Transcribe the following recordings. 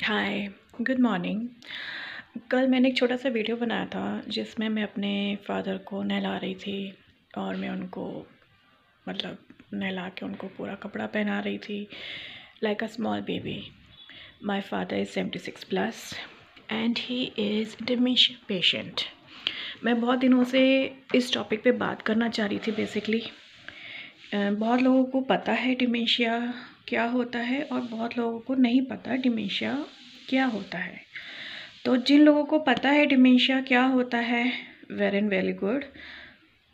हाय, good morning. कल मैंने एक छोटा सा वीडियो बनाया था जिसमें मैं अपने फादर को नहला रही थी और मैं उनको नहला के उनको पूरा कपड़ा पहना रही थी like a small baby. My father is 76 plus and he is dementia patient. मैं बहुत दिनों से इस टॉपिक पे बात करना चाह रही थी। बेसिकली बहुत लोगों को पता है डिमेंशिया क्या होता है और बहुत लोगों को नहीं पता डिमेंशिया क्या होता है। तो जिन लोगों को पता है डिमेंशिया क्या होता है, वेरी एंड वेरी गुड,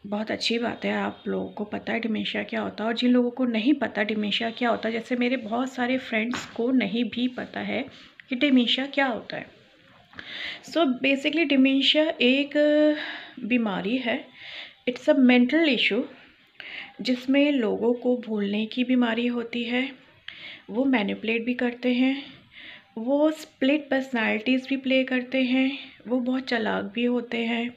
बहुत अच्छी बात है, आप लोगों को पता है डिमेंशिया क्या होता है। और जिन लोगों को नहीं पता डिमेंशिया क्या होता है, जैसे मेरे बहुत सारे फ्रेंड्स को नहीं भी पता है कि डिमेंशिया क्या होता है। सो बेसिकली डिमेंशिया एक बीमारी है, इट्स अ मेंटल इशू जिसमें लोगों को भूलने की बीमारी होती है, वो मैनिपुलेट भी करते हैं, वो स्प्लिट पर्सनालिटीज़ भी प्ले करते हैं, वो बहुत चालाक भी होते हैं,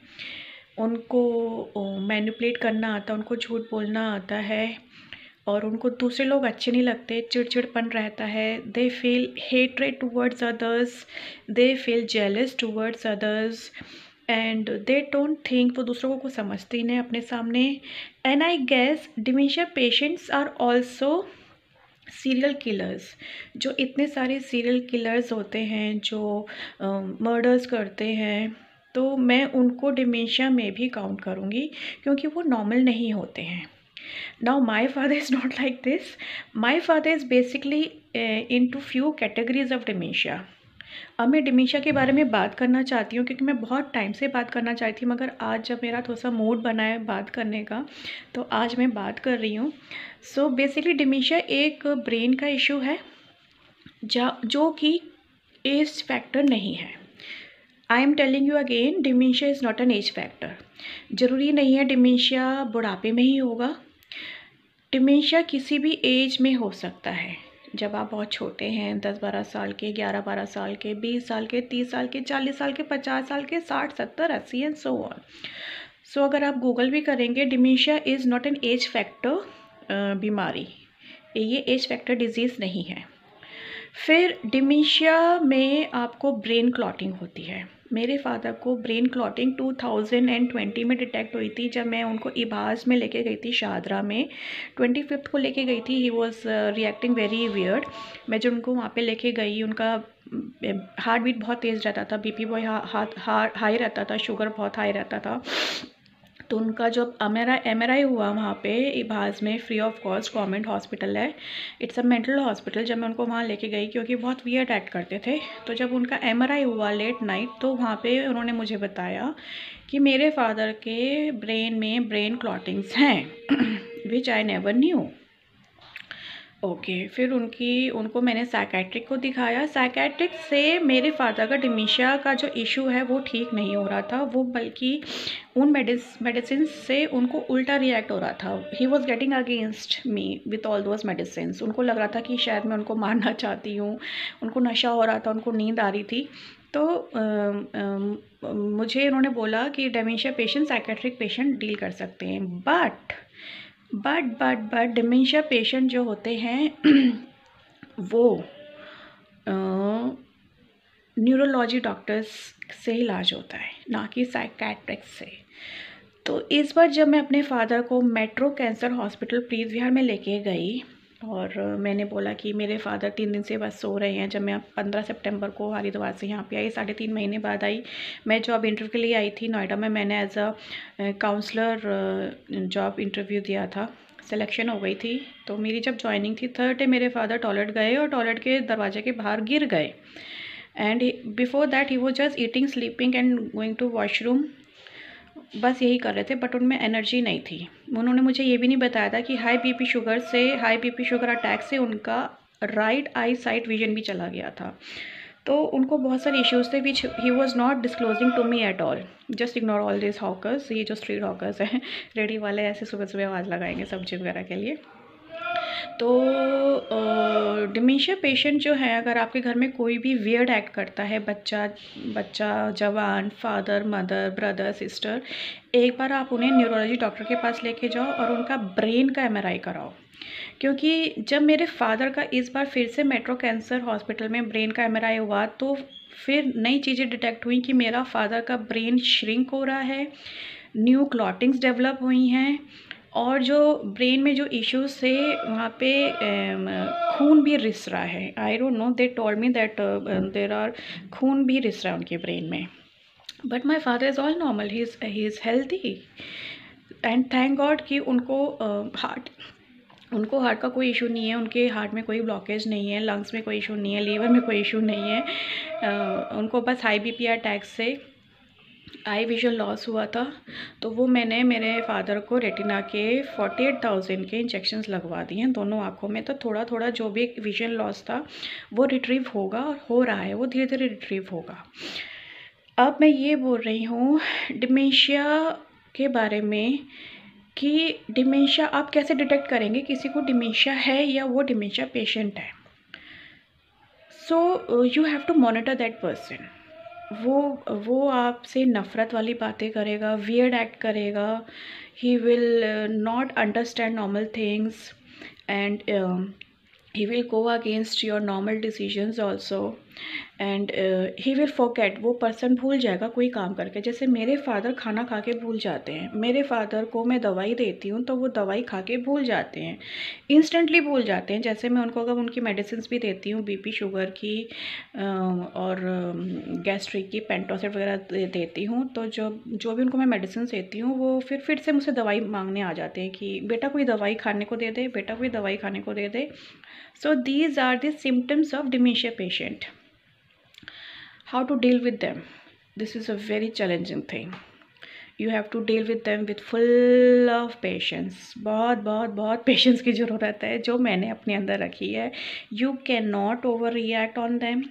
उनको मैनिपुलेट करना आता है, उनको झूठ बोलना आता है और उनको दूसरे लोग अच्छे नहीं लगते, चिड़चिड़पन रहता है। They feel hatred towards others, they feel jealous towards others and they don't think, वो दूसरों को समझते ही नहीं अपने सामने। And I guess dementia patients are also serial killers. जो इतने सारे सीरियल किलर्स होते हैं जो मर्डर्स करते हैं, तो मैं उनको डिमेंशिया में भी काउंट करूँगी क्योंकि वो नॉर्मल नहीं होते हैं। Now my father is not like this. My father is basically into few categories of dementia. अब मैं डिमेंशिया के बारे में बात करना चाहती हूँ क्योंकि मैं बहुत टाइम से बात करना चाहती थी, मगर आज जब मेरा थोड़ा सा मूड बना है बात करने का, तो आज मैं बात कर रही हूँ। सो बेसिकली डिमेंशिया एक ब्रेन का इशू है जो कि एज फैक्टर नहीं है। आई am telling you again, dementia is not an age factor. ज़रूरी नहीं है डिमेंशिया बुढ़ापे में ही होगा, डिमेंशिया किसी भी एज में हो सकता है। जब आप बहुत छोटे हैं, 10-12 साल के, 11-12 साल के, 20 साल के, 30 साल के, 40 साल के, 50 साल के, 60, 70, 80 एंड सो ऑन। सो अगर आप गूगल भी करेंगे, dementia is not an age factor बीमारी, ये एज फैक्टर डिजीज़ नहीं है। फिर डिमेंशिया में आपको ब्रेन क्लॉटिंग होती है। मेरे फादर को ब्रेन क्लॉटिंग 2020 में डिटेक्ट हुई थी जब मैं उनको इबास में लेके गई थी, शाहदरा में 25 को लेके गई थी। He was reacting very weird. मैं जब उनको वहाँ पे लेके गई, उनका हार्ट बीट बहुत तेज़ रहता था, बीपी बहुत हाई रहता था, शुगर बहुत हाई रहता था। तो उनका जब एमआरआई हुआ वहाँ पे इबास में, free of cost, government hospital है, इट्स अ मेंटल हॉस्पिटल। जब मैं उनको वहाँ लेके गई क्योंकि बहुत वियर्ड एक्ट करते थे, तो जब उनका एमआरआई हुआ लेट नाइट, तो वहाँ पे उन्होंने मुझे बताया कि मेरे फादर के ब्रेन में ब्रेन क्लॉटिंग्स हैं विच आई नेवर न्यू। ओके, फिर उनको मैंने साइकेट्रिक को दिखाया। साइकेट्रिक से मेरे फादर का डिमेंशिया का जो इशू है वो ठीक नहीं हो रहा था, वो बल्कि उन मेडिसिन से उनको उल्टा रिएक्ट हो रहा था। He was getting against me with all those medicine. उनको लग रहा था कि शायद मैं उनको मारना चाहती हूँ, उनको नशा हो रहा था, उनको नींद आ रही थी। तो मुझे उन्होंने बोला कि dementia patient psychiatric patient deal कर सकते हैं, बट डिमेंशिया पेशेंट जो होते हैं वो न्यूरोलॉजी डॉक्टर्स से इलाज होता है, ना कि साइकेट्रिक से। तो इस बार जब मैं अपने फादर को मेट्रो कैंसर हॉस्पिटल प्रीत विहार में लेके गई और मैंने बोला कि मेरे फादर 3 दिन से बस सो रहे हैं। जब मैं 15 सितंबर को हरिद्वार से यहाँ पे आई, 3.5 महीने बाद आई। मैं जॉब इंटरव्यू के लिए आई थी नोएडा में, मैंने as a counsellor job interview दिया था, सिलेक्शन हो गई थी। तो मेरी जब ज्वाइनिंग थी, थर्ड डे मेरे फादर टॉयलेट गए और टॉयलेट के दरवाजे के बाहर गिर गए। And before that he was just eating, sleeping and going to washroom, बस यही कर रहे थे, बट उनमें एनर्जी नहीं थी। उन्होंने मुझे ये भी नहीं बताया था कि हाई बीपी शुगर अटैक से उनका राइट आई साइट विजन भी चला गया था। तो उनको बहुत सारे इश्यूज थे which he was not disclosing to me at all. Just ignore all this hawkers. ये जो स्ट्रीट हॉकर्स हैं, रेडी वाले, ऐसे सुबह सुबह आवाज़ लगाएंगे सब्जी वगैरह के लिए। तो डिमेंशिया पेशेंट जो है, अगर आपके घर में कोई भी वियर्ड एक्ट करता है, बच्चा, जवान, फादर, मदर, ब्रदर, सिस्टर, एक बार आप उन्हें न्यूरोलॉजी डॉक्टर के पास लेके जाओ और उनका ब्रेन का एमआरआई कराओ, क्योंकि जब मेरे फादर का इस बार फिर से मेट्रो कैंसर हॉस्पिटल में ब्रेन का एमआरआई हुआ तो फिर नई चीज़ें डिटेक्ट हुई कि मेरा फादर का ब्रेन श्रिंक हो रहा है, न्यू क्लॉटिंग्स डेवलप हुई हैं, और जो ब्रेन में जो इश्यूज थे वहाँ पे खून भी रिस रहा है। I don't know, they told me that there are खून भी रिस रहा है उनके ब्रेन में। But my father is all normal, he is healthy and thank God कि उनको हार्ट का कोई इशू नहीं है, उनके हार्ट में कोई ब्लॉकेज नहीं है, लंग्स में कोई इशू नहीं है, लीवर में कोई इशू नहीं है। उनको बस हाई बीपी अटैक से आई विजन लॉस हुआ था, तो वो मैंने मेरे फादर को रेटिना के 48,000 के इंजेक्शन्स लगवा दिए हैं दोनों आँखों में। तो थोड़ा थोड़ा जो भी विजन लॉस था वो रिट्रीव होगा, और हो रहा है, वो धीरे धीरे रिट्रीव होगा। अब मैं ये बोल रही हूँ डिमेंशिया के बारे में कि डिमेंशिया आप कैसे डिटेक्ट करेंगे किसी को डिमेंशिया है या वो डिमेंशिया पेशेंट है। So you have to monitor that person. वो आपसे नफ़रत वाली बातें करेगा, वियर्ड एक्ट करेगा, he will not understand normal things and he will go against your normal decisions also and he will forget, वो पर्सन भूल जाएगा कोई काम करके। जैसे मेरे फादर खाना खा के भूल जाते हैं, मेरे फादर को मैं दवाई देती हूँ तो वो दवाई खा के भूल जाते हैं, इंस्टेंटली भूल जाते हैं। जैसे मैं उनको अगर उनकी मेडिसिन भी देती हूँ बीपी शुगर की और गैस्ट्रिक की पेंटोसिड वगैरह देती हूँ, तो जो भी उनको मैं मेडिसिन देती हूँ वो फिर से मुझसे दवाई मांगने आ जाते हैं कि बेटा कोई दवाई खाने को दे दे, बेटा कोई दवाई खाने को दे दे। So these are the symptoms of dementia patient. How to deal with them? This is a very challenging thing. You have to deal with them with full of patience. बहुत patience की ज़रूरत है, जो मैंने अपने अंदर रखी है। You cannot overreact on them.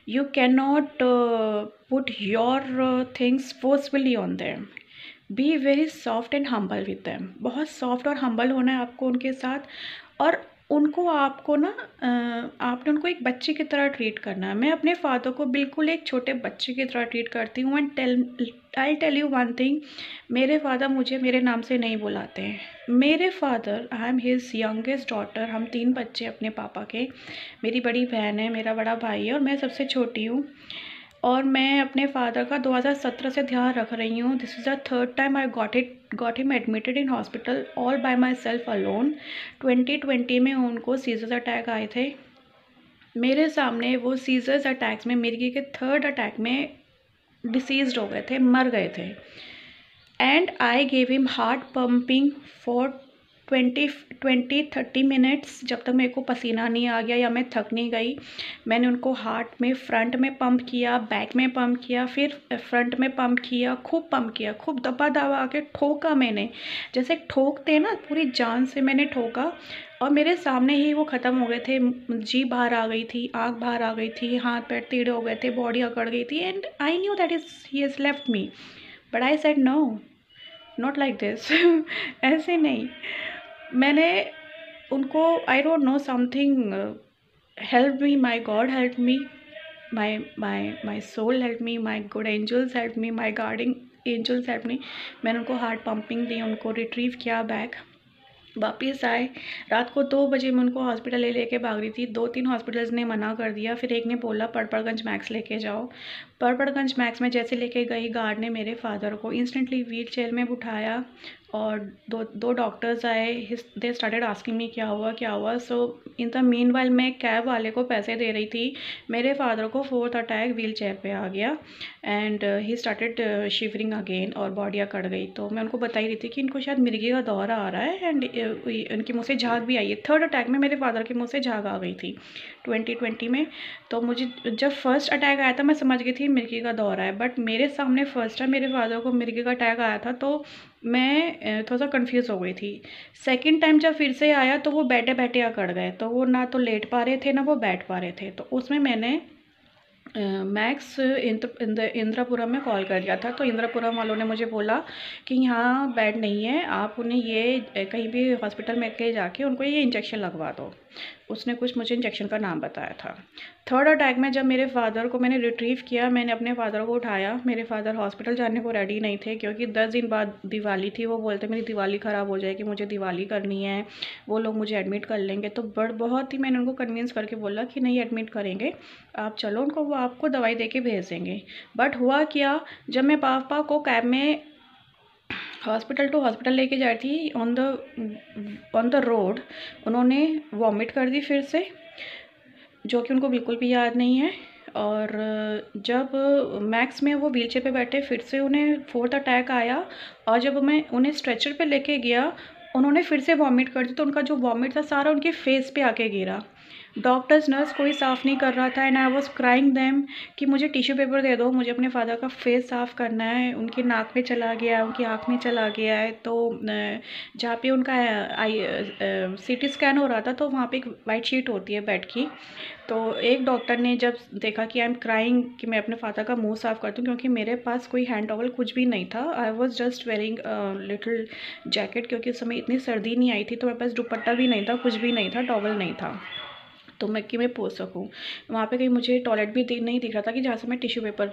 You cannot put your things forcefully on them. Be very soft and humble with them. बहुत soft और humble होना है आपको उनके साथ, और उनको आपको ना आपने उनको एक बच्चे की तरह ट्रीट करना है। मैं अपने फादर को बिल्कुल एक छोटे बच्चे की तरह ट्रीट करती हूँ। And I tell you one thing, मेरे फादर मुझे मेरे नाम से नहीं बुलाते हैं। मेरे father, I am his youngest daughter, हम 3 बच्चे अपने पापा के, मेरी बड़ी बहन है, मेरा बड़ा भाई है और मैं सबसे छोटी हूँ। और मैं अपने फादर का 2017 से ध्यान रख रही हूँ। This is the third time I got him admitted in hospital all bye my self alone. 2020 में उनको सीजर्स अटैक आए थे मेरे सामने। वो सीजर्स अटैक्स में मिर्गी के 3rd अटैक में डिसीज्ड हो गए थे, मर गए थे। And I gave him heart pumping for 20-30 minutes, जब तक मेरे को पसीना नहीं आ गया या मैं थक नहीं गई। मैंने उनको हार्ट में फ्रंट में पंप किया, बैक में पंप किया, फिर फ्रंट में पंप किया, खूब पंप किया, खूब दबा दबा के ठोका मैंने, जैसे ठोकते ना, पूरी जान से मैंने ठोका। और मेरे सामने ही वो ख़त्म हो गए थे। जीभ बाहर आ गई थी, आँख बाहर आ गई थी, हाथ पैर टेढ़े हो गए थे, बॉडी अकड़ गई थी। And I knew that he has left me, but I said no, not like this. ऐसे नहीं। मैंने उनको, I don't know, something help me, my God help me, my soul help me, my good angels help me, my guarding angels help me. मैंने उनको heart pumping दी, उनको retrieve किया back, वापस आए। रात को 2 बजे मैं उनको हॉस्पिटल लेके भाग रही थी। 2-3 हॉस्पिटल्स ने मना कर दिया, फिर एक ने बोला पड़पड़गंज मैक्स लेके जाओ। पड़पड़गंज मैक्स में जैसे लेके गई, गार्ड ने मेरे फादर को इंस्टेंटली व्हील चेयर में बिठाया और दो डॉक्टर्स आए। दे स्टार्टेड आस्किंग मी क्या हुआ। सो इन द मीन वाइल मैं कैब वाले को पैसे दे रही थी। मेरे फादर को 4th अटैक व्हील चेयर पे आ गया and he started shivering again और बॉडी अकड़ गई। तो मैं उनको बता ही रही थी कि इनको शायद मिर्गी का दौरा आ रहा है एंड इनके मुँह से झाग भी आई है। 3rd अटैक में मेरे फादर के मुँह से झाग आ गई थी 2020 में। तो मुझे जब फर्स्ट अटैक आया था मैं समझ गई थी मिर्गी का दौरा है, बट मेरे सामने फर्स्ट टाइम मेरे फादर को मिर्गी का अटैक आया था तो मैं थोड़ा सा कंफ्यूज हो गई थी। सेकंड टाइम जब फिर से आया तो वो बैठे बैठे अकड़ गए, तो वो ना तो लेट पा रहे थे ना वो बैठ पा रहे थे। तो उसमें मैंने मैक्स इंद्रापुरम में कॉल कर दिया था। तो इंद्रापुरम वालों ने मुझे बोला कि यहाँ बेड नहीं है, आप उन्हें ये कहीं भी हॉस्पिटल में के जाके उनको ये इंजेक्शन लगवा दो। उसने कुछ मुझे इंजेक्शन का नाम बताया था। थर्ड अटैक में जब मेरे फादर को मैंने रिट्रीव किया, मैंने अपने फादर को उठाया, मेरे फादर हॉस्पिटल जाने को रेडी नहीं थे क्योंकि 10 दिन बाद दिवाली थी। वो बोलते मेरी दिवाली ख़राब हो जाएगी, मुझे दिवाली करनी है, वो लोग मुझे एडमिट कर लेंगे। तो बहुत ही मैंने उनको कन्विंस करके बोला कि नहीं एडमिट करेंगे, आप चलो, उनको वो आपको दवाई दे के भेज देंगे। बट हुआ क्या, जब मैं पापा को कैब में हॉस्पिटल टू हॉस्पिटल लेके जा रही थी, ऑन द रोड उन्होंने वॉमिट कर दी फिर से, जो कि उनको बिल्कुल भी याद नहीं है। और जब मैक्स में वो व्हीलचेयर पे बैठे, फिर से उन्हें फोर्थ अटैक आया, और जब मैं उन्हें स्ट्रेचर पे लेके गया, उन्होंने फिर से वॉमिट कर दी। तो उनका जो वॉमिट था सारा उनके फेस पे आके गिरा। डॉक्टर्स नर्स कोई साफ़ नहीं कर रहा था, and I was crying them कि मुझे टिश्यू पेपर दे दो, मुझे अपने फादर का फेस साफ़ करना है। उनकी नाक में चला गया, उनकी आँख में चला गया है। तो जहाँ पे उनका CT स्कैन हो रहा था, तो वहाँ पे एक वाइट शीट होती है बेड की। तो एक डॉक्टर ने जब देखा कि आई एम क्राइंग, कि मैं अपने फादर का मुंह साफ़ कर दूँ, क्योंकि मेरे पास कोई हैंड टॉवल कुछ भी नहीं था। I was just wearing little jacket, क्योंकि उस समय इतनी सर्दी नहीं आई थी। तो मेरे पास दुपट्टा भी नहीं था, कुछ भी नहीं था, टॉवल नहीं था, तो मैं कि मैं पोंछ सकूँ। वहाँ पे कहीं मुझे टॉयलेट भी नहीं दिख रहा था कि जहाँ से मैं टिश्यू पेपर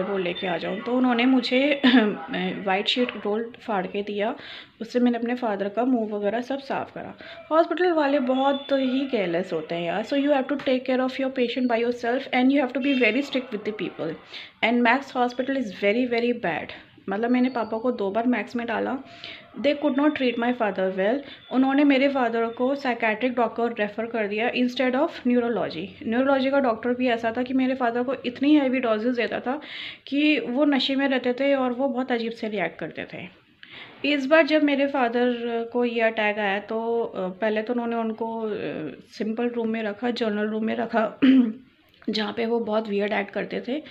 रोल लेके आ जाऊँ। तो उन्होंने मुझे वाइट शीट रोल फाड़ के दिया, उससे मैंने अपने फादर का मुंह वगैरह सब साफ़ करा। हॉस्पिटल वाले बहुत ही केयरलेस होते हैं यार। So you have to take care of your patient by yourself, and you have to be very strict with the people. And Max hospital is very very bad. मतलब मैंने पापा को 2 बार मैक्स में डाला, they could not treat my father well. उन्होंने मेरे father को साइकेट्रिक डॉक्टर रेफ़र कर दिया इंस्टेड ऑफ न्यूरोलॉजी। न्यूरोलॉजी का डॉक्टर भी ऐसा था कि मेरे फादर को इतनी हैवी डोजेस देता था कि वो नशे में रहते थे और वो बहुत अजीब से रिएक्ट करते थे। इस बार जब मेरे फादर को ये अटैक आया, तो पहले तो उन्होंने उनको सिंपल रूम में रखा, जर्नल रूम में रखा जहाँ पे वो बहुत वियर्ड एक्ट करते थे।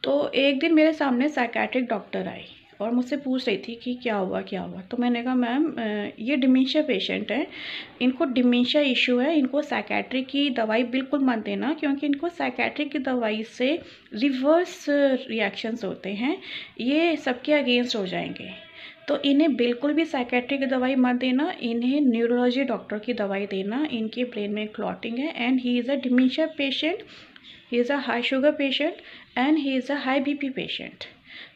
तो एक दिन मेरे सामने साइकेट्रिक डॉक्टर आई और मुझसे पूछ रही थी कि क्या हुआ क्या हुआ। तो मैंने कहा मैम, ये डिमेंशिया पेशेंट है, इनको डिमेंशिया इशू है, इनको साइकेट्रिक की दवाई बिल्कुल मत देना, क्योंकि इनको साइकेट्रिक की दवाई से रिवर्स रिएक्शंस होते हैं, ये सबके अगेंस्ट हो जाएंगे। तो इन्हें बिल्कुल भी साइकेट्रिक की दवाई मत देना, इन्हें न्यूरोलॉजी डॉक्टर की दवाई देना, इनके ब्रेन में क्लॉटिंग है, and he is a dementia patient, he is a high sugar patient, and he is a high BP patient.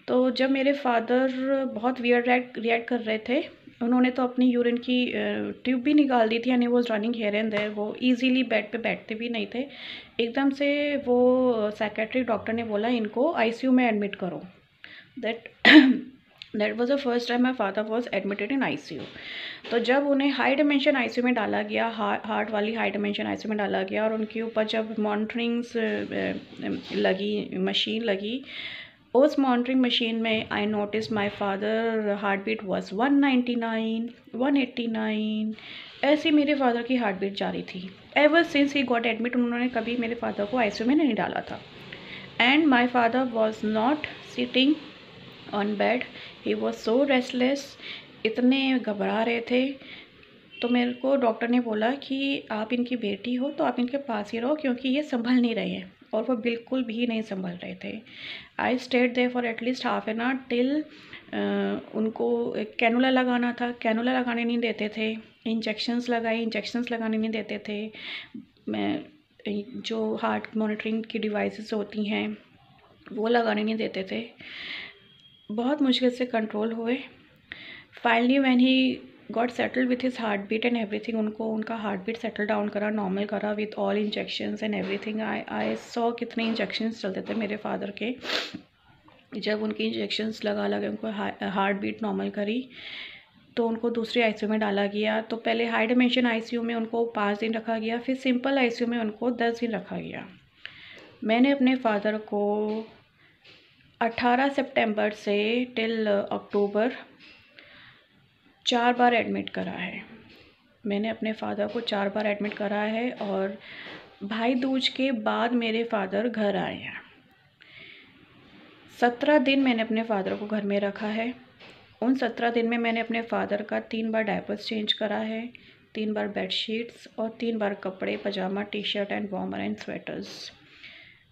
तो जब मेरे फादर बहुत वियर्ड रिएक्ट कर रहे थे, उन्होंने तो अपनी यूरिन की ट्यूब भी निकाल दी थी, एंड वो रनिंग हेयर एंड देयर। वो ईजीली बेड पे बैठते भी नहीं थे। एकदम से वो साइकेट्रिक डॉक्टर ने बोला इनको ICU में एडमिट करो। That was the first time my father was admitted in ICU। तो जब उन्हें हाई डिमेंशन ICU में डाला गया, हार्ट वाली हाई डिमेंशन ICU में डाला गया, और उनके ऊपर जब मॉनिटरिंग्स लगी, मशीन लगी, उस मॉनिटरिंग मशीन में I notice my father heart beat was 199, 189, ऐसी मेरे फादर की हार्ट बीट जा रही थी। Ever since he got admit, उन्होंने कभी मेरे फादर को ICU में नहीं डाला था। And my father was not sitting on bed, he was so restless, इतने घबरा रहे थे। तो मेरे को डॉक्टर ने बोला कि आप इनकी बेटी हो तो आप इनके पास ही रहो, क्योंकि ये संभल नहीं रहे हैं, और वो बिल्कुल भी नहीं संभल रहे थे। I stayed there for at least half an hour till उनको कैनुला लगाना था, कैनुला लगाने नहीं देते थे, इंजेक्शंस लगाने नहीं देते थे। मैं जो हार्ट मॉनिटरिंग की डिवाइसेस होती हैं वो लगाने नहीं देते थे। बहुत मुश्किल से कंट्रोल हुए। Finally when he got settled with his heart beat and everything, उनको उनका हार्ट बीट सेटल डाउन करा, नॉर्मल करा, with all injections and everything. I saw कितने इंजेक्शंस चलते थे मेरे फादर के। जब उनकी इंजेक्शंस लगा उनको हार्ट बीट नॉर्मल करी, तो उनको दूसरे ICU में डाला गया। तो पहले हाई डिमेंशन ICU में उनको 5 दिन रखा गया, फिर सिंपल ICU में उनको 10 दिन रखा गया। मैंने अपने फादर को 18 सितंबर से टिल अक्टूबर 4 बार एडमिट करा है। मैंने अपने फादर को 4 बार एडमिट करा है, और भाई दूज के बाद मेरे फादर घर आए हैं। 17 दिन मैंने अपने फादर को घर में रखा है। उन 17 दिन में मैंने अपने फादर का 3 बार डायपर्स चेंज करा है, 3 बार बेडशीट्स, और 3 बार कपड़े, पजामा, T-shirt and warmer and sweaters.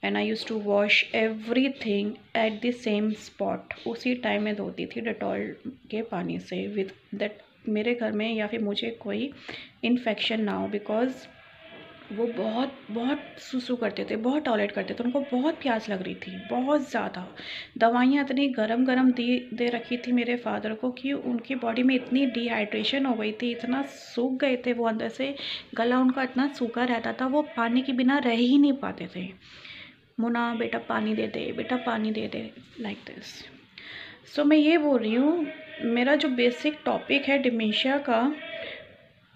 And I use to wash everything at the same spot. उसी टाइम में धोती थी डेटॉल के पानी से, विद दैट मेरे घर में या फिर मुझे कोई इन्फेक्शन ना हो, बिकॉज वो बहुत बहुत सुसु करते थे, बहुत टॉयलेट करते थे, उनको बहुत प्यास लग रही थी, बहुत ज़्यादा। दवाइयाँ इतनी गरम गरम दे रखी थी मेरे फादर को कि उनकी बॉडी में इतनी डिहाइड्रेशन हो गई थी, इतना सूख गए थे वो अंदर से, गला उनका इतना सूखा रहता था, वो पानी के बिना रह ही नहीं पाते थे। मुन्ना बेटा पानी दे दे, बेटा पानी दे दे, लाइक दिस। सो मैं ये बोल रही हूँ, मेरा जो बेसिक टॉपिक है डिमेंशिया का,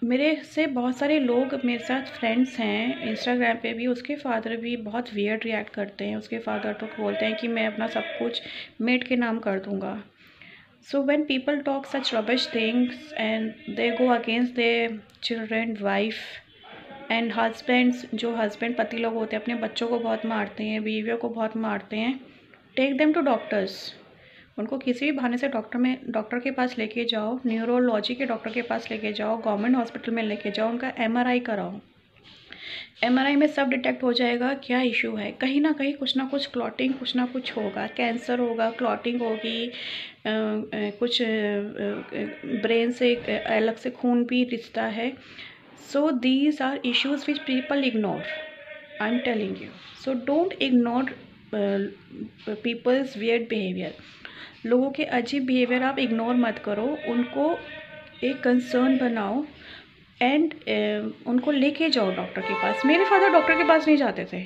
मेरे से बहुत सारे लोग मेरे साथ फ्रेंड्स हैं इंस्टाग्राम पे भी, उसके फादर भी बहुत वियर्ड रिएक्ट करते हैं। उसके फादर तो बोलते हैं कि मैं अपना सब कुछ मेड के नाम कर दूंगा। So when people talk such rubbish things and they go against the children wife and husbands, जो हस्बैंड पति लोग होते हैं अपने बच्चों को बहुत मारते हैं, बीवियों को बहुत मारते हैं, टेक देम टू डॉक्टर्स। उनको किसी भी बहाने से डॉक्टर के पास लेके जाओ, न्यूरोलॉजी के डॉक्टर के पास लेके जाओ, गवर्नमेंट हॉस्पिटल में लेके जाओ, उनका एमआरआई कराओ। एमआरआई में सब डिटेक्ट हो जाएगा क्या इशू है। कहीं ना कहीं कुछ ना कुछ क्लॉटिंग, कुछ ना कुछ होगा, कैंसर होगा, क्लॉटिंग होगी, कुछ ब्रेन से अलग से खून भी रिश्ता है। So these are issues which people ignore, I am telling you. So don't ignore people's weird behaviour. लोगों के अजीब बिहेवियर आप इग्नोर मत करो, उनको एक कंसर्न बनाओ एंड उनको लेके जाओ डॉक्टर के पास। मेरे फादर डॉक्टर के पास नहीं जाते थे,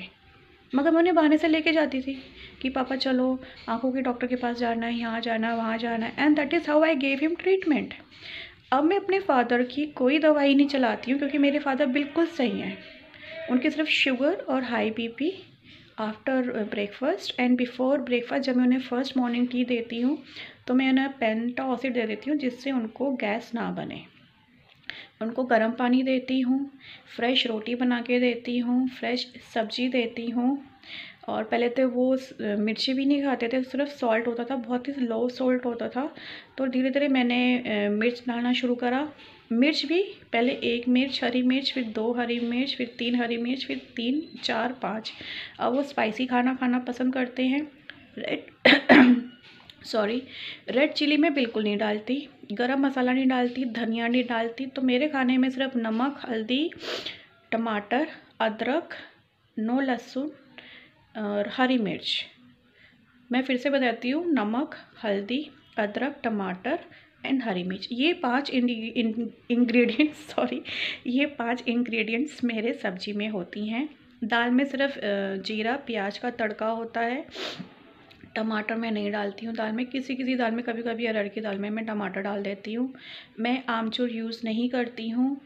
मगर मैं उन्हें बहाने से लेके जाती थी कि पापा चलो आंखों के डॉक्टर के पास जाना है, यहाँ जाना है, वहाँ जाना है, and that is how I gave him treatment. अब मैं अपने फादर की कोई दवाई नहीं चलाती हूँ क्योंकि मेरे फादर बिल्कुल सही हैं। उनके सिर्फ शुगर और high BP after breakfast and before breakfast, जब मैं उन्हें फर्स्ट मॉर्निंग टी देती हूँ तो मैं उन्हें पेंटाऑसिड दे देती हूँ जिससे उनको गैस ना बने। उनको गर्म पानी देती हूँ, फ्रेश रोटी बना के देती हूँ, फ्रेश सब्जी देती हूँ। और पहले तो वो मिर्ची भी नहीं खाते थे, सिर्फ सॉल्ट होता था, बहुत ही लो सॉल्ट होता था। तो धीरे धीरे मैंने मिर्च डालना शुरू करा। मिर्च भी पहले 1 मिर्च, हरी मिर्च, फिर 2 हरी मिर्च, फिर 3 हरी मिर्च, फिर 3 4 5। अब वो स्पाइसी खाना खाना पसंद करते हैं। रेड सॉरी, रेड चिली मैं बिल्कुल नहीं डालती, गरम मसाला नहीं डालती, धनिया नहीं डालती। तो मेरे खाने में सिर्फ नमक, हल्दी, टमाटर, अदरक, नो लहसुन और हरी मिर्च। मैं फिर से बताती हूँ, नमक, हल्दी, अदरक, टमाटर एंड हरी मिर्च, ये 5 इंग्रेडिएंट्स सॉरी, ये 5 इंग्रेडिएंट्स मेरे सब्जी में होती हैं। दाल में सिर्फ जीरा प्याज का तड़का होता है। टमाटर मैं नहीं डालती हूँ दाल में, किसी किसी दाल में, कभी कभी अरहर की दाल में मैं टमाटर डाल देती हूँ। मैं आमचूर यूज़ नहीं करती हूँ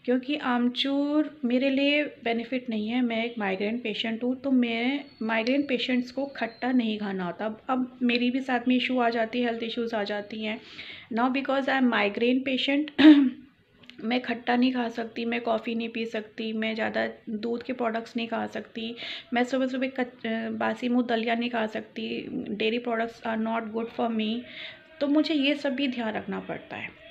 क्योंकि आमचूर मेरे लिए बेनिफिट नहीं है। मैं एक माइग्रेन पेशेंट हूँ, तो मैं माइग्रेन पेशेंट्स को खट्टा नहीं खाना होता। अब मेरी भी साथ में इशू आ जाती है, हेल्थ इश्यूज़ आ जाती हैं। Now because I am migraine patient मैं खट्टा नहीं खा सकती, मैं कॉफ़ी नहीं पी सकती, मैं ज़्यादा दूध के प्रोडक्ट्स नहीं खा सकती, मैं सुबह सुबह बासी मुँह दलिया नहीं खा सकती, dairy products are not good for me. तो मुझे ये सब भी ध्यान रखना पड़ता है।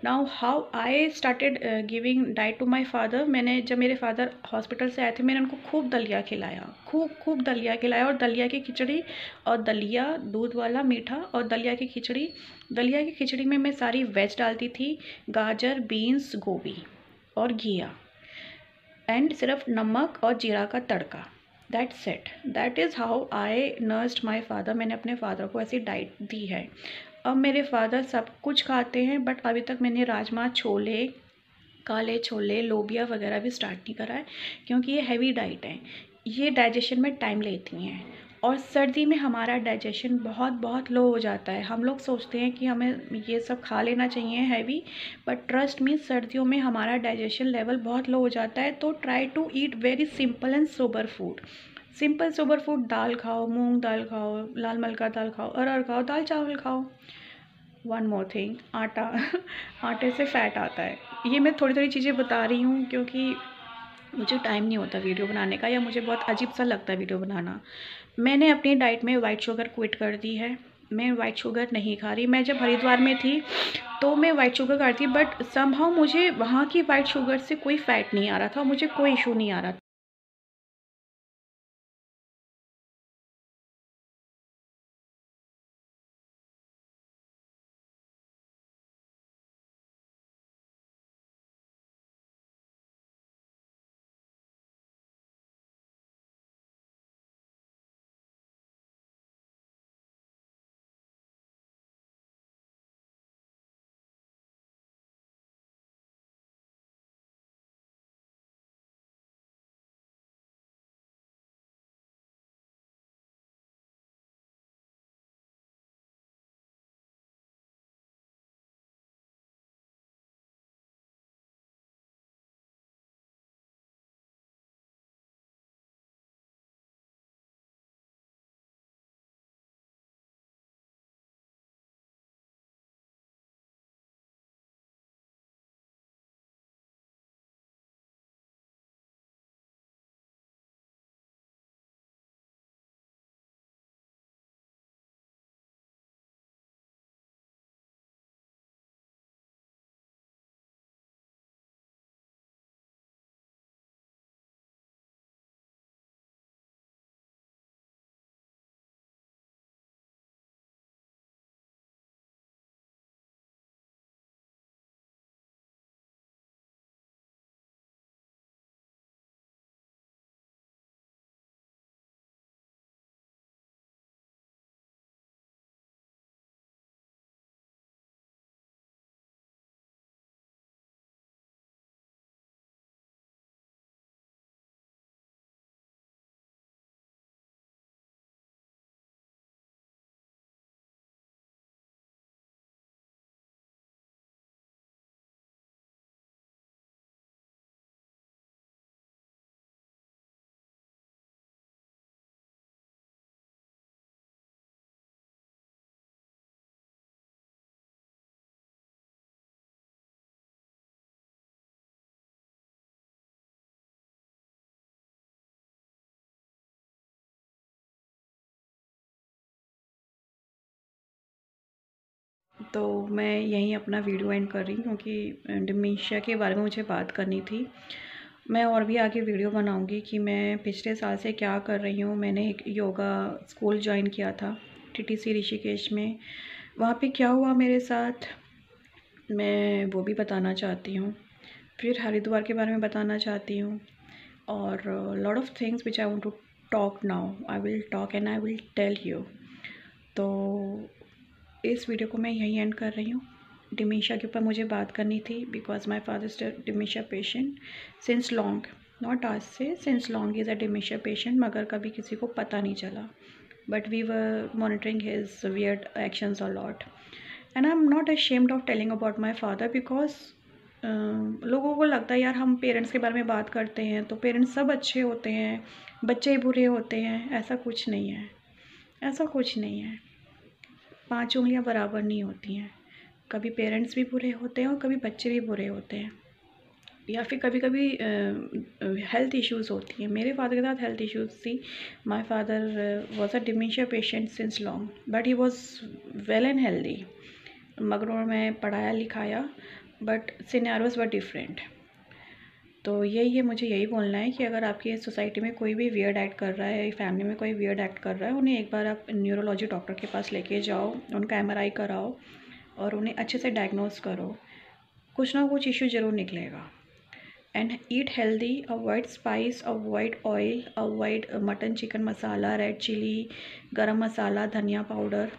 Now how I started giving diet to my father, मैंने जब मेरे फादर हॉस्पिटल से आए थे मैंने उनको खूब दलिया खिलाया, खूब दलिया खिलाया। और दलिया की खिचड़ी, और दलिया दूध वाला मीठा, और दलिया की खिचड़ी। दलिया की खिचड़ी में मैं सारी वेज डालती थी, गाजर, बीन्स, गोभी और घिया, एंड सिर्फ नमक और जीरा का तड़का। That's it, that is how I nursed my father. मैंने अपने फादर को ऐसी डाइट दी है। अब मेरे फादर सब कुछ खाते हैं, बट अभी तक मैंने राजमा, छोले, काले छोले, लोबिया वगैरह भी स्टार्ट नहीं करा है क्योंकि ये हैवी डाइट है, ये डाइजेशन में टाइम लेती हैं। और सर्दी में हमारा डाइजेशन बहुत बहुत लो हो जाता है। हम लोग सोचते हैं कि हमें ये सब खा लेना चाहिए हैवी, बट ट्रस्ट मी सर्दियों में हमारा डाइजेशन लेवल बहुत लो हो जाता है। तो try to eat very simple and sober food. Simple sober food, दाल खाओ, मूंग दाल खाओ, लाल मलका दाल खाओ, अरहर खाओ, दाल चावल खाओ। वन मोर थिंग, आटा आटे से फैट आता है। ये मैं थोड़ी थोड़ी चीज़ें बता रही हूँ क्योंकि मुझे टाइम नहीं होता वीडियो बनाने का, या मुझे बहुत अजीब सा लगता है वीडियो बनाना। मैंने अपनी डाइट में वाइट शुगर क्विट कर दी है, मैं वाइट शुगर नहीं खा रही। मैं जब हरिद्वार में थी तो मैं वाइट शुगर खाती, बट समहाउ मुझे वहाँ की वाइट शुगर से कोई फ़ैट नहीं आ रहा था, मुझे कोई इशू नहीं आ रहा था। तो मैं यहीं अपना वीडियो एंड कर रही हूँ क्योंकि डिमेंशिया के बारे में मुझे बात करनी थी। मैं और भी आगे वीडियो बनाऊँगी कि मैं पिछले साल से क्या कर रही हूँ। मैंने एक योगा स्कूल ज्वाइन किया था TTC ऋषिकेश में, वहाँ पे क्या हुआ मेरे साथ मैं वो भी बताना चाहती हूँ। फिर हरिद्वार के बारे में बताना चाहती हूँ और lot of things which I want to talk now. I will talk and I will tell you. तो इस वीडियो को मैं यहीं एंड कर रही हूँ। डिमेंशिया के ऊपर मुझे बात करनी थी because my father is a dementia patient since long, not आज से, since long is a dementia patient, मगर कभी किसी को पता नहीं चला। But we were monitoring his weird actions a lot and I am not ashamed of telling about my father because लोगों को लगता है यार हम पेरेंट्स के बारे में बात करते हैं तो पेरेंट्स सब अच्छे होते हैं, बच्चे ही बुरे होते हैं। ऐसा कुछ नहीं है, ऐसा कुछ नहीं है। 5 उंगलियां बराबर नहीं होती हैं। कभी पेरेंट्स भी बुरे होते हैं और कभी बच्चे भी बुरे होते हैं, या फिर कभी कभी हेल्थ इश्यूज़ होती हैं। मेरे फादर के साथ हेल्थ इश्यूज़ थी। My father was a dementia patient since long but he was well and healthy. मगर मैं पढ़ाया लिखाया बट सिनेरियोज वर डिफरेंट। तो यही है, मुझे यही बोलना है कि अगर आपकी सोसाइटी में कोई भी वियर्ड एक्ट कर रहा है, फैमिली में कोई वियर्ड एक्ट कर रहा है, उन्हें एक बार आप न्यूरोलॉजी डॉक्टर के पास लेके जाओ, उनका MRI कराओ और उन्हें अच्छे से डायग्नोस करो। कुछ ना कुछ इशू ज़रूर निकलेगा। And eat healthy, avoid spice, avoid oil, avoid mutton chicken masala, red chilli, garam masala, धनिया पाउडर।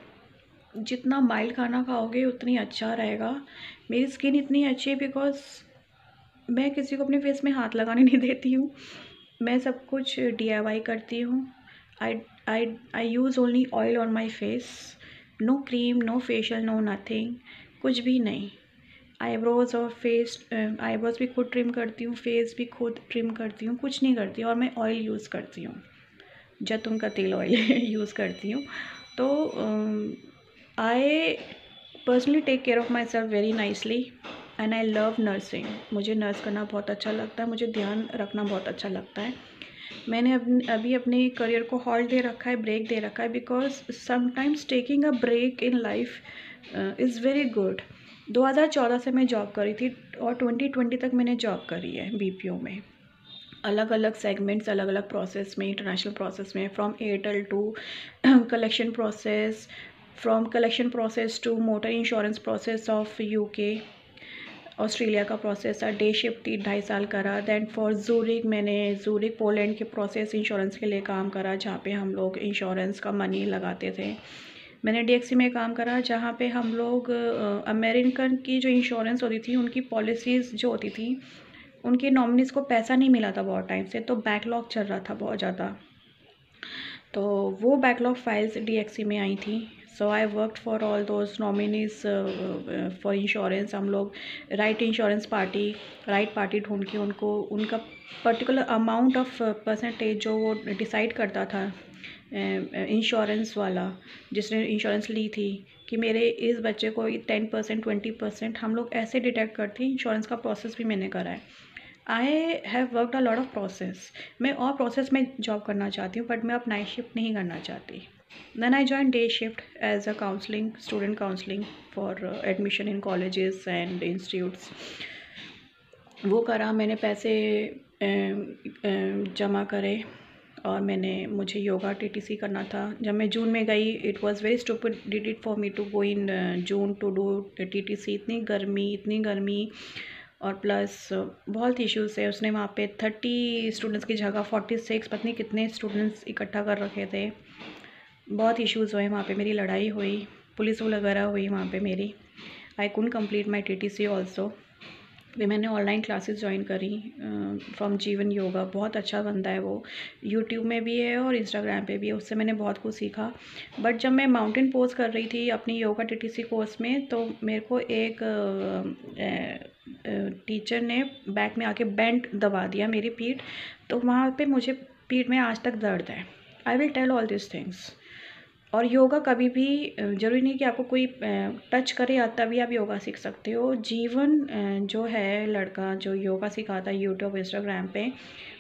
जितना माइल्ड खाना खाओगे उतनी अच्छा रहेगा। मेरी स्किन इतनी अच्छी है बिकॉज मैं किसी को अपने फेस में हाथ लगाने नहीं देती हूँ। मैं सब कुछ DIY करती हूँ। I use only oil on my face, no cream, no facial, no nothing, कुछ भी नहीं। आईब्रोज़ और फेस, आईब्रोज़ भी खुद ट्रिम करती हूँ, फेस भी खुद ट्रिम करती हूँ, कुछ नहीं करती। और मैं ऑयल यूज़ करती हूँ, जैतून का तेल ऑयल यूज़ करती हूँ। तो I personally take care of myself very nicely and I love nursing. मुझे नर्स करना बहुत अच्छा लगता है, मुझे ध्यान रखना बहुत अच्छा लगता है। मैंने अभी अपने करियर को हॉल्ट दे रखा है, ब्रेक दे रखा है because sometimes taking a break in life is very good. 2014 से मैं जॉब करी थी और 2020 तक मैंने जॉब करी है BPO में, अलग अलग सेगमेंट्स, अलग अलग प्रोसेस में, इंटरनेशनल प्रोसेस में, from Airtel to collection process, from collection process to motor insurance process of UK, Australia का प्रोसेस था। डे शिफ्ट 2.5 साल करा। दैन फॉर जूरिक, मैंने जूरिक पोलैंड के प्रोसेस इंश्योरेंस के लिए काम करा, जहाँ पे हम लोग इंश्योरेंस का मनी लगाते थे। मैंने DXC में काम करा जहाँ पे हम लोग अमेरिकन की जो इंश्योरेंस होती थी, उनकी पॉलिसीज़ जो होती थी, उनके नॉमिनीज़ को पैसा नहीं मिला था बहुत टाइम से, तो बैकलॉग चल रहा था बहुत ज़्यादा। तो वो बैकलॉग फाइल्स DXC में आई थी। So I worked for all those nominees for insurance. हम लोग राइट पार्टी ढूंढ के उनको उनका पर्टिकुलर अमाउंट ऑफ परसेंटेज जो वो डिसाइड करता था इंश्योरेंस वाला, जिसने इंश्योरेंस ली थी, कि मेरे इस बच्चे को 10%, 20%, हम लोग ऐसे डिटेक्ट करते हैं। इंश्योरेंस का प्रोसेस भी मैंने करा है। I have worked a lot of process. मैं और प्रोसेस में जॉब करना चाहती हूँ बट मैं अब नाइट शिफ्ट नहीं करना चाहती। Then I join day shift as a counselling, student counselling for admission in colleges and institutes. वो करा, मैंने पैसे जमा करे और मुझे योगा TTC करना था। जब मैं जून में गई, it was very stupid did it for me to go in June to do TTC। इतनी गर्मी और प्लस बहुत इश्यूज़ है। उसने वहाँ पे 30 स्टूडेंट्स की जगह 46 पता नहीं कितने स्टूडेंट्स इकट्ठा कर रखे थे। बहुत इश्यूज़ हुए वहाँ पे, मेरी लड़ाई हुई, पुलिस वगैरह हुई वहाँ पे मेरी। I couldn't complete my TTC also. फिर मैंने ऑनलाइन क्लासेस ज्वाइन करी फ्रॉम जीवन योगा। बहुत अच्छा बंदा है वो, यूट्यूब में भी है और इंस्टाग्राम पे भी है। उससे मैंने बहुत कुछ सीखा। बट जब मैं माउंटेन पोज कर रही थी अपनी योगा TTC कोर्स में, तो मेरे को एक टीचर ने बैक में आके बेंट दबा दिया मेरी पीठ। तो वहाँ पे मुझे पीठ में आज तक दर्द है। I will tell all this things. और योगा कभी भी ज़रूरी नहीं कि आपको कोई टच करे या तभी आप योगा सीख सकते हो। जीवन जो है लड़का जो योगा सिखाता है यूट्यूब इंस्टाग्राम पे,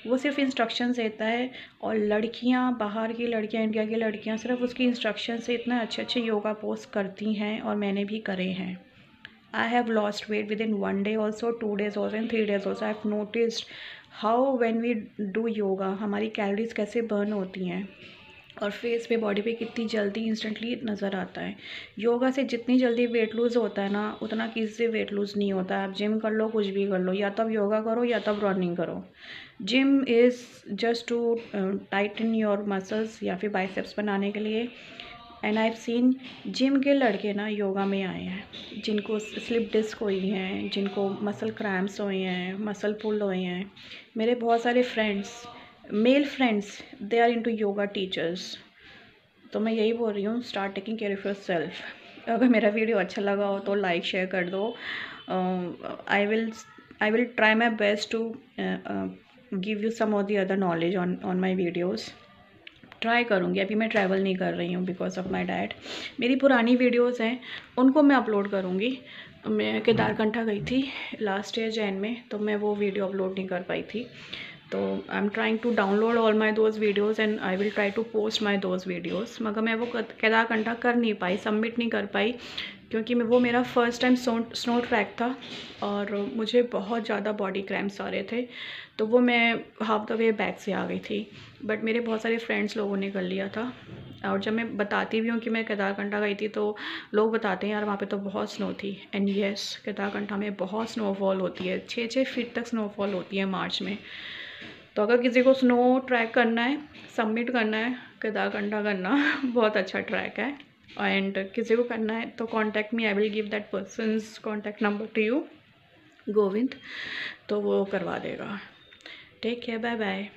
वो सिर्फ इंस्ट्रक्शंस देता है, और लड़कियां, बाहर की लड़कियां, इंडिया की लड़कियां सिर्फ उसकी इंस्ट्रक्शन से इतना अच्छे अच्छे योगा पोस्ट करती हैं, और मैंने भी करे हैं। I have lost weight within 1 day also, 2 days also, and 3 days also. I have noticed how when we do yoga हमारी कैलोरीज कैसे बर्न होती हैं, और फेस पे, बॉडी पे कितनी जल्दी इंस्टेंटली नज़र आता है। योगा से जितनी जल्दी वेट लूज़ होता है ना, उतना किसी से वेट लूज़ नहीं होता है। आप जिम कर लो, कुछ भी कर लो, या तब योगा करो या तब रनिंग करो। Gym is just to tighten your muscles या फिर बाइसेप्स बनाने के लिए। And I have seen gym के लड़के ना योगा में आए हैं, जिनको स्लिप डिस्क हुई हैं, जिनको मसल क्रैम्प्स हुए हैं, मसल पुल हुए हैं। मेरे बहुत सारे friends, male friends, they are into yoga teachers. तो मैं यही बोल रही हूँ, start taking care of yourself. अगर मेरा वीडियो अच्छा लगा हो तो लाइक शेयर कर दो। I will try my best to give you some of the other knowledge on my videos. Try करूँगी। अभी मैं ट्रैवल नहीं कर रही हूँ बिकॉज ऑफ माई डैड। मेरी पुरानी वीडियोज़ हैं, उनको मैं अपलोड करूँगी। मैं केदारकंठा गई थी लास्ट ईयर जैन में, तो मैं वो वीडियो अपलोड नहीं कर पाई थी। तो I am trying to download all my those videos and I will try to post my those videos. मगर मैं वो केदारकंठा कर नहीं पाई, सबमिट नहीं कर पाई, क्योंकि वो मेरा फ़र्स्ट टाइम स्नो ट्रैक था, और मुझे बहुत ज़्यादा बॉडी क्रैम्प्स आ रहे थे। तो वो मैं हाफ द वे बैक से आ गई थी। बट मेरे बहुत सारे फ्रेंड्स लोगों ने कर लिया था, और जब मैं बताती भी हूँ कि मैं केदारकंठा गई थी, तो लोग बताते हैं यार वहाँ पे तो बहुत स्नो थी। एंड येस, केदारकंठा में बहुत स्नोफॉल होती है, 6-6 फीट तक स्नोफॉल होती है मार्च में। तो अगर किसी को स्नो ट्रैक करना है, सबमिट करना है, केदारकंठा करना बहुत अच्छा ट्रैक है। एंड किसी को करना है तो contact me, I will give that person's contact number to you, Govind, तो वो करवा देगा। Take care, bye bye.